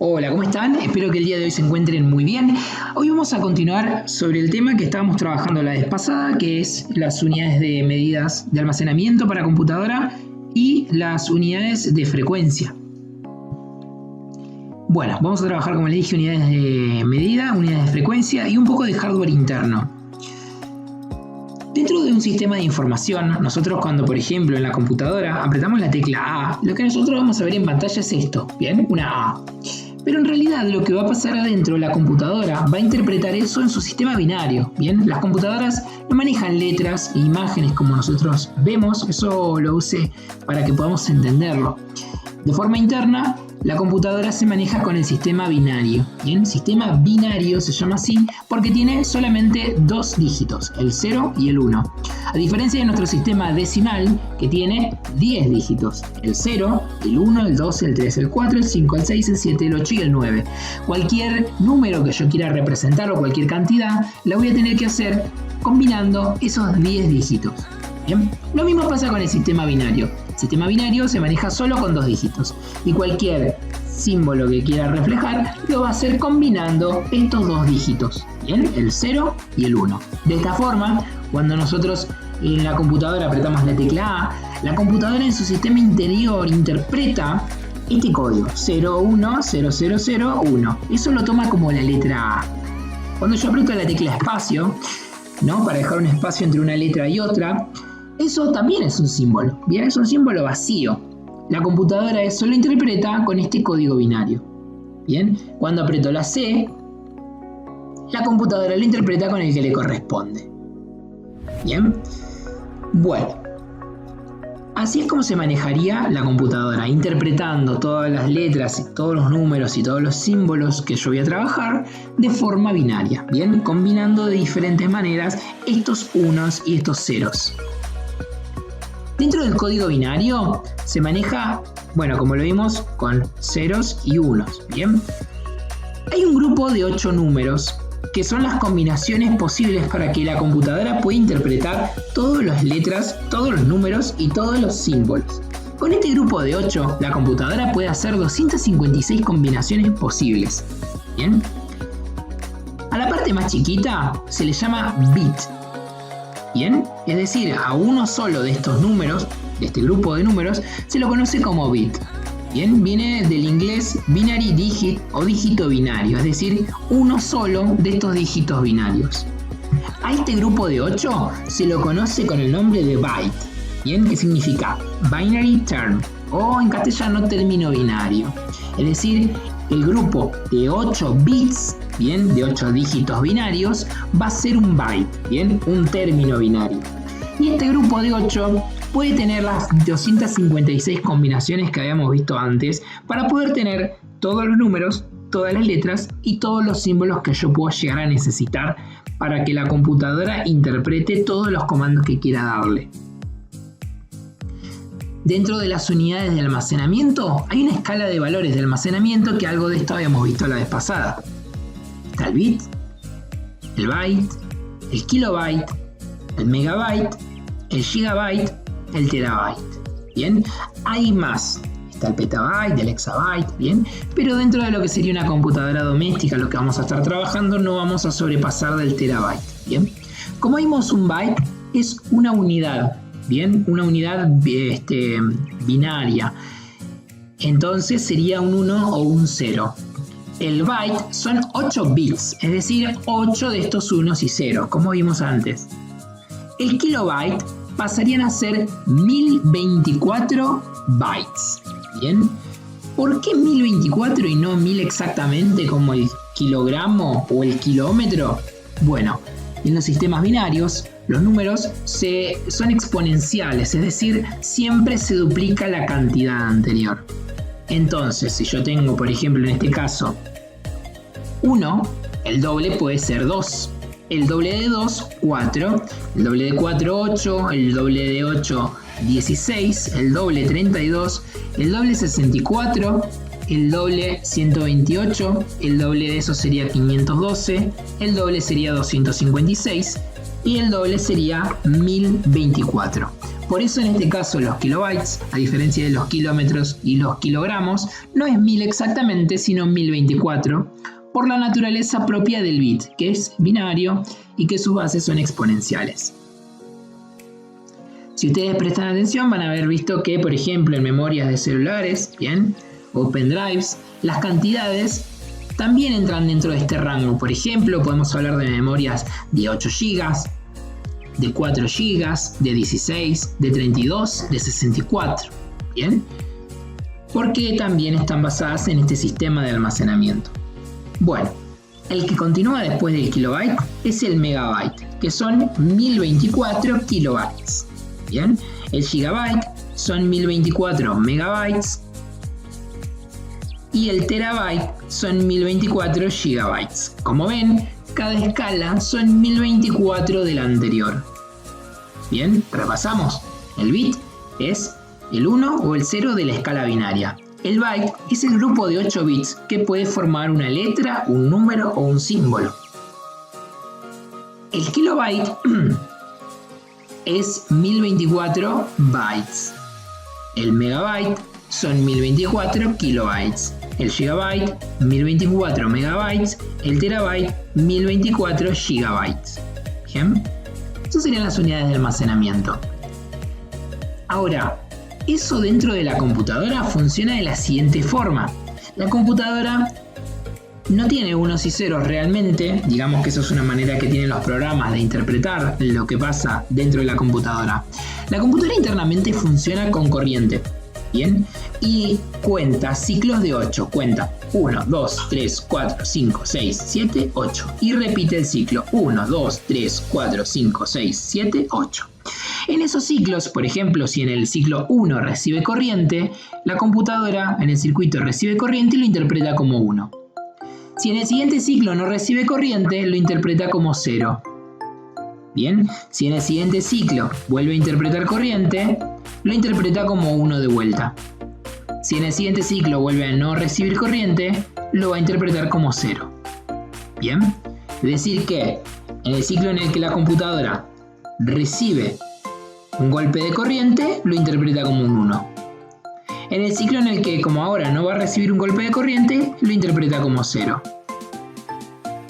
Hola, ¿cómo están? Espero que el día de hoy se encuentren muy bien. Hoy vamos a continuar sobre el tema que estábamos trabajando la vez pasada, que es las unidades de medidas de almacenamiento para computadora y las unidades de frecuencia. Bueno, vamos a trabajar, como les dije, unidades de medida, unidades de frecuencia y un poco de hardware interno. Dentro de un sistema de información, nosotros cuando, por ejemplo, en la computadora apretamos la tecla A, lo que nosotros vamos a ver en pantalla es esto, ¿bien? Una A. Pero en realidad lo que va a pasar adentro, la computadora va a interpretar eso en su sistema binario, ¿bien? Las computadoras no manejan letras e imágenes como nosotros vemos, eso lo use para que podamos entenderlo. De forma interna, la computadora se maneja con el sistema binario, ¿bien? Sistema binario se llama así porque tiene solamente dos dígitos, el 0 y el 1. A diferencia de nuestro sistema decimal, que tiene 10 dígitos, el 0, el 1, el 2, el 3, el 4, el 5, el 6, el 7, el 8 y el 9. Cualquier número que yo quiera representar o cualquier cantidad, la voy a tener que hacer combinando esos 10 dígitos. ¿Bien? Lo mismo pasa con el sistema binario. El sistema binario se maneja solo con dos dígitos y cualquier símbolo que quiera reflejar lo va a hacer combinando estos dos dígitos, ¿bien? El 0 y el 1. De esta forma, cuando nosotros en la computadora apretamos la tecla A, la computadora en su sistema interior interpreta este código 010001. Eso lo toma como la letra A. Cuando yo aprieto la tecla espacio, ¿no? Para dejar un espacio entre una letra y otra, eso también es un símbolo, ¿bien? Es un símbolo vacío. La computadora eso lo interpreta con este código binario, ¿bien? Cuando aprieto la C, la computadora lo interpreta con el que le corresponde, ¿bien? Bueno, así es como se manejaría la computadora, interpretando todas las letras, todos los números y todos los símbolos que yo voy a trabajar de forma binaria, ¿bien? Combinando de diferentes maneras estos unos y estos ceros. Dentro del código binario se maneja, bueno, como lo vimos, con ceros y unos, ¿bien? Hay un grupo de 8 números que son las combinaciones posibles para que la computadora pueda interpretar todas las letras, todos los números y todos los símbolos. Con este grupo de 8, la computadora puede hacer 256 combinaciones posibles, ¿bien? A la parte más chiquita se le llama bit, ¿bien? Es decir, a uno solo de estos números, de este grupo de números, se lo conoce como bit. Bien, viene del inglés binary digit o dígito binario, es decir, uno solo de estos dígitos binarios. A este grupo de 8 se lo conoce con el nombre de byte, bien, que significa binary term o en castellano término binario. Es decir, el grupo de 8 bits, bien, de 8 dígitos binarios, va a ser un byte, bien, un término binario. Y este grupo de 8 puede tener las 256 combinaciones que habíamos visto antes para poder tener todos los números, todas las letras y todos los símbolos que yo puedo llegar a necesitar para que la computadora interprete todos los comandos que quiera darle. Dentro de las unidades de almacenamiento hay una escala de valores de almacenamiento que algo de esto habíamos visto la vez pasada. Está el bit, el byte, el kilobyte, el megabyte, el gigabyte, el terabyte, ¿bien? Hay más, está el petabyte, el exabyte, ¿bien? Pero dentro de lo que sería una computadora doméstica, lo que vamos a estar trabajando, no vamos a sobrepasar del terabyte, ¿bien? Como vimos, un byte es una unidad, ¿bien? Una unidad binaria, entonces sería un 1 o un 0. El byte son 8 bits, es decir, 8 de estos unos y ceros, como vimos antes. El kilobyte pasarían a ser 1024 bytes, ¿bien? ¿Por qué 1024 y no 1000 exactamente como el kilogramo o el kilómetro? Bueno, en los sistemas binarios los números son exponenciales, es decir, siempre se duplica la cantidad anterior. Entonces, si yo tengo, por ejemplo, en este caso, 1, el doble puede ser 2. El doble de 2, 4, el doble de 4, 8, el doble de 8, 16, el doble 32, el doble 64, el doble 128, el doble de eso sería 512, el doble sería 256 y el doble sería 1024. Por eso en este caso los kilobytes, a diferencia de los kilómetros y los kilogramos, no es 1000 exactamente, sino 1024, por la naturaleza propia del bit, que es binario y que sus bases son exponenciales. Si ustedes prestan atención van a haber visto que, por ejemplo, en memorias de celulares, bien, o pendrives, las cantidades también entran dentro de este rango. Por ejemplo, podemos hablar de memorias de 8 GB, de 4 GB, de 16, de 32, de 64, ¿bien? Porque también están basadas en este sistema de almacenamiento. Bueno, el que continúa después del kilobyte es el megabyte, que son 1024 kilobytes. Bien, el gigabyte son 1024 megabytes y el terabyte son 1024 gigabytes. Como ven, cada escala son 1024 de la anterior. Bien, repasamos. El bit es el 1 o el 0 de la escala binaria. El byte es el grupo de 8 bits que puede formar una letra, un número o un símbolo. El kilobyte es 1024 bytes. El megabyte son 1024 kilobytes. El gigabyte 1024 megabytes. El terabyte 1024 gigabytes. ¿Bien? Esas serían las unidades de almacenamiento. Ahora, eso dentro de la computadora funciona de la siguiente forma. La computadora no tiene unos y ceros realmente, digamos que eso es una manera que tienen los programas de interpretar lo que pasa dentro de la computadora. La computadora internamente funciona con corriente, ¿bien? Y cuenta ciclos de 8, cuenta 1, 2, 3, 4, 5, 6, 7, 8 y repite el ciclo 1, 2, 3, 4, 5, 6, 7, 8. En esos ciclos, por ejemplo, si en el ciclo 1 recibe corriente, la computadora en el circuito recibe corriente y lo interpreta como 1. Si en el siguiente ciclo no recibe corriente, lo interpreta como 0. Bien, si en el siguiente ciclo vuelve a interpretar corriente, lo interpreta como 1 de vuelta. Si en el siguiente ciclo vuelve a no recibir corriente, lo va a interpretar como 0. Bien, es decir que en el ciclo en el que la computadora recibe un golpe de corriente, lo interpreta como un 1. En el ciclo en el que, como ahora, no va a recibir un golpe de corriente, lo interpreta como 0.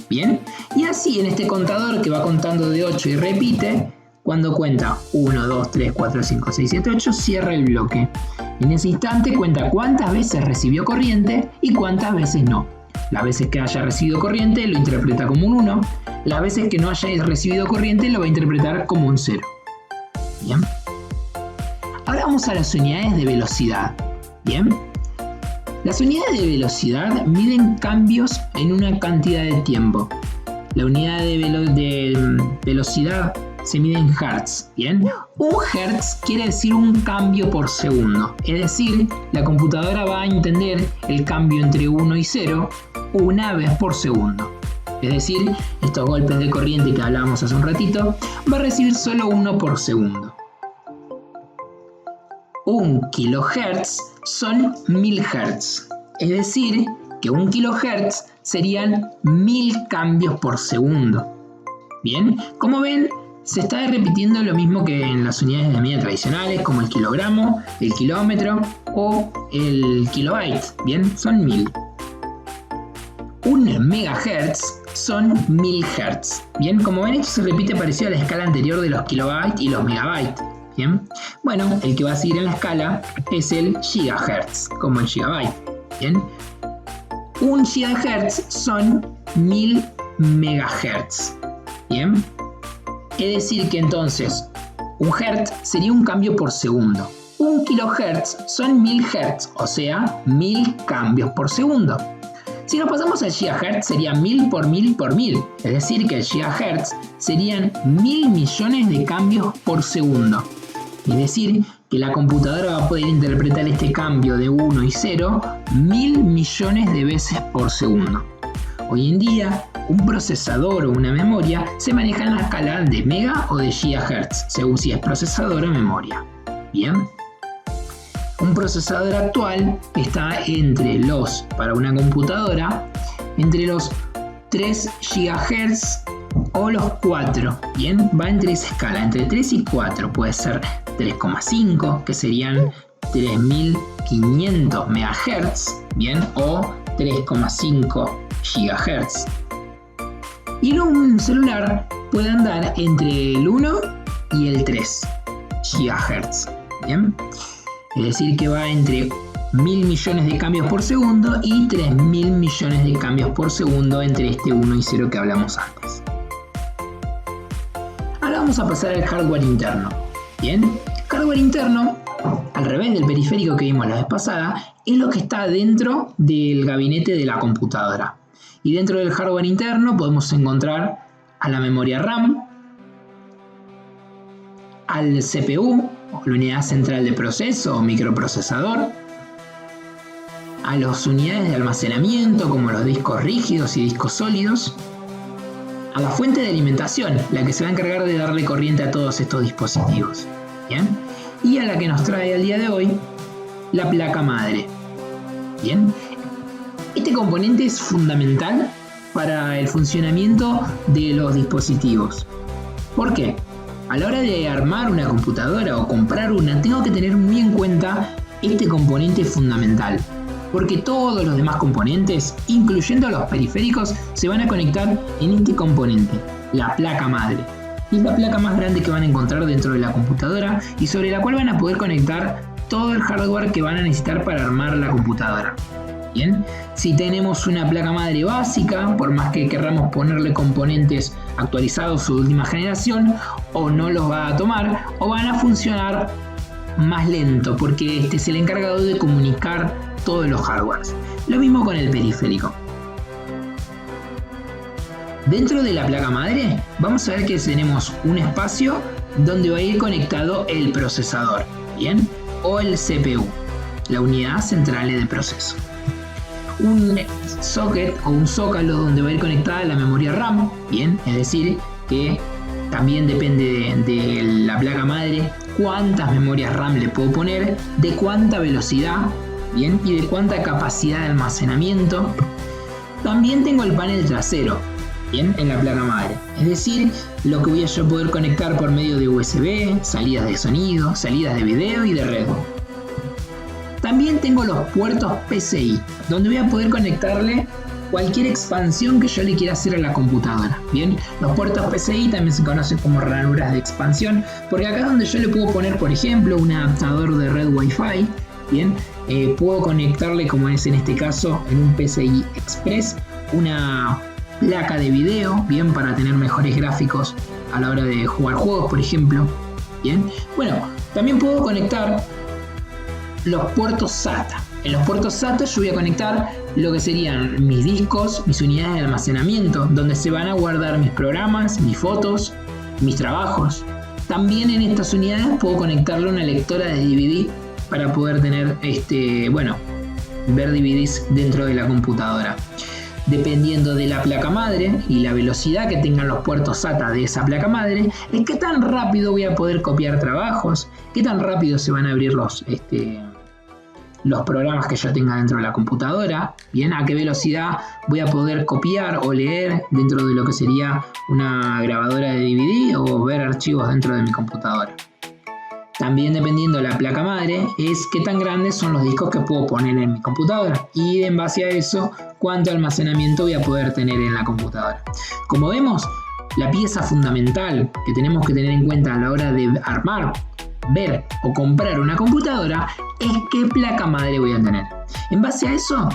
Bien, y así en este contador que va contando de 8 y repite, cuando cuenta 1, 2, 3, 4, 5, 6, 7, 8, cierra el bloque. En ese instante cuenta cuántas veces recibió corriente y cuántas veces no. Las veces que haya recibido corriente lo interpreta como un 1, las veces que no haya recibido corriente lo va a interpretar como un 0. Bien. Ahora vamos a las unidades de velocidad. Bien. Las unidades de velocidad miden cambios en una cantidad de tiempo. La unidad de velocidad se mide en hertz. Bien. Un hertz quiere decir un cambio por segundo. Es decir, la computadora va a entender el cambio entre 1 y 0 una vez por segundo. Es decir, estos golpes de corriente que hablábamos hace un ratito, va a recibir solo 1 por segundo. 1 kilohertz son 1000 hertz. Es decir, que 1 kilohertz serían 1000 cambios por segundo. Bien, como ven, se está repitiendo lo mismo que en las unidades de medida tradicionales, como el kilogramo, el kilómetro o el kilobyte. Bien, son 1000. 1 megahertz son 1000 hertz. Bien, como ven, esto se repite parecido a la escala anterior de los kilobytes y los megabytes. Bien, bueno, el que va a seguir en la escala es el gigahertz, como el gigabyte. Bien, 1 gigahertz son 1000 megahertz. Bien, es decir que entonces 1 hertz sería un cambio por segundo. 1 kilohertz son 1000 hertz, o sea, 1000 cambios por segundo. Si nos pasamos al gigahertz sería 1000 por 1000 por 1000, es decir que el gigahertz serían 1000 millones de cambios por segundo. Es decir que la computadora va a poder interpretar este cambio de 1 y 0 1000 millones de veces por segundo. Hoy en día, un procesador o una memoria se maneja en la escala de mega o de gigahertz, según si es procesador o memoria. Bien. Un procesador actual está para una computadora, entre los 3 GHz o los 4, ¿bien? Va entre esa escala, entre 3 y 4, puede ser 3,5, que serían 3500 MHz, ¿bien? O 3,5 GHz. Y en un celular puede andar entre el 1 y el 3 GHz, ¿bien? Es decir, que va entre 1000 millones de cambios por segundo y 3000 millones de cambios por segundo entre este 1 y 0 que hablamos antes. Ahora vamos a pasar al hardware interno. Bien, el hardware interno, al revés del periférico que vimos la vez pasada, es lo que está dentro del gabinete de la computadora. Y dentro del hardware interno podemos encontrar a la memoria RAM, al CPU, o la unidad central de proceso o microprocesador, a las unidades de almacenamiento como los discos rígidos y discos sólidos, a la fuente de alimentación, la que se va a encargar de darle corriente a todos estos dispositivos, ¿bien? Y a la que nos trae al día de hoy, la placa madre, ¿bien? Este componente es fundamental para el funcionamiento de los dispositivos. ¿Por qué? A la hora de armar una computadora o comprar una, tengo que tener muy en cuenta este componente fundamental, porque todos los demás componentes, incluyendo los periféricos, se van a conectar en este componente, la placa madre. Es la placa más grande que van a encontrar dentro de la computadora y sobre la cual van a poder conectar todo el hardware que van a necesitar para armar la computadora. Bien, si tenemos una placa madre básica, por más que querramos ponerle componentes actualizados o de última generación, o no los va a tomar, o van a funcionar más lento, porque este es el encargado de comunicar todos los hardwares. Lo mismo con el periférico. Dentro de la placa madre vamos a ver que tenemos un espacio donde va a ir conectado el procesador, ¿bien? O el CPU, la unidad central de proceso. Un socket o un zócalo donde va a ir conectada la memoria RAM, ¿bien? Es decir, que también depende de la placa madre cuántas memorias RAM le puedo poner, de cuánta velocidad, ¿bien? Y de cuánta capacidad de almacenamiento. También tengo el panel trasero, ¿bien? En la placa madre, es decir, lo que voy a yo poder conectar por medio de USB, salidas de sonido, salidas de video y de red. También tengo los puertos PCI, donde voy a poder conectarle cualquier expansión que yo le quiera hacer a la computadora. Bien, los puertos PCI también se conocen como ranuras de expansión, porque acá es donde yo le puedo poner, por ejemplo, un adaptador de red Wi-Fi. Bien, puedo conectarle, como es en este caso, en un PCI Express, una placa de video, bien, para tener mejores gráficos a la hora de jugar juegos, por ejemplo. Bien, bueno, también puedo conectar los puertos SATA. En los puertos SATA yo voy a conectar lo que serían mis discos, mis unidades de almacenamiento, donde se van a guardar mis programas, mis fotos, mis trabajos. También en estas unidades puedo conectarle una lectora de DVD para poder tener, ver DVDs dentro de la computadora. Dependiendo de la placa madre y la velocidad que tengan los puertos SATA de esa placa madre, es qué tan rápido voy a poder copiar trabajos, qué tan rápido se van a abrir los programas que yo tenga dentro de la computadora, bien, a qué velocidad voy a poder copiar o leer dentro de lo que sería una grabadora de DVD o ver archivos dentro de mi computadora. También dependiendo de la placa madre es qué tan grandes son los discos que puedo poner en mi computadora y en base a eso cuánto almacenamiento voy a poder tener en la computadora. Como vemos, la pieza fundamental que tenemos que tener en cuenta a la hora de armar, ver o comprar una computadora es qué placa madre voy a tener. En base a eso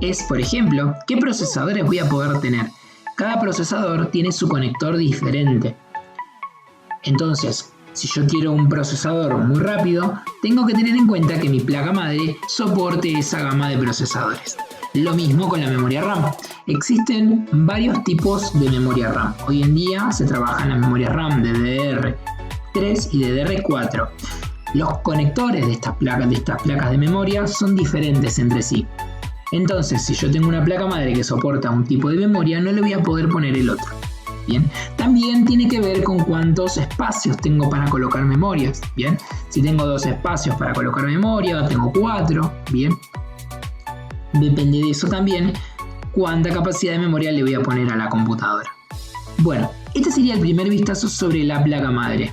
es, por ejemplo, qué procesadores voy a poder tener. Cada procesador tiene su conector diferente. Entonces, si yo quiero un procesador muy rápido, tengo que tener en cuenta que mi placa madre soporte esa gama de procesadores. Lo mismo con la memoria RAM. Existen varios tipos de memoria RAM. Hoy en día se trabajan las memorias RAM de DDR3 y DDR4. Los conectores de estas placas de memoria son diferentes entre sí. Entonces, si yo tengo una placa madre que soporta un tipo de memoria, no le voy a poder poner el otro. Bien, también tiene que ver con cuántos espacios tengo para colocar memorias. Bien, si tengo 2 espacios para colocar memoria, o tengo 4, bien. Depende de eso también cuánta capacidad de memoria le voy a poner a la computadora. Bueno, Este sería el primer vistazo sobre la placa madre.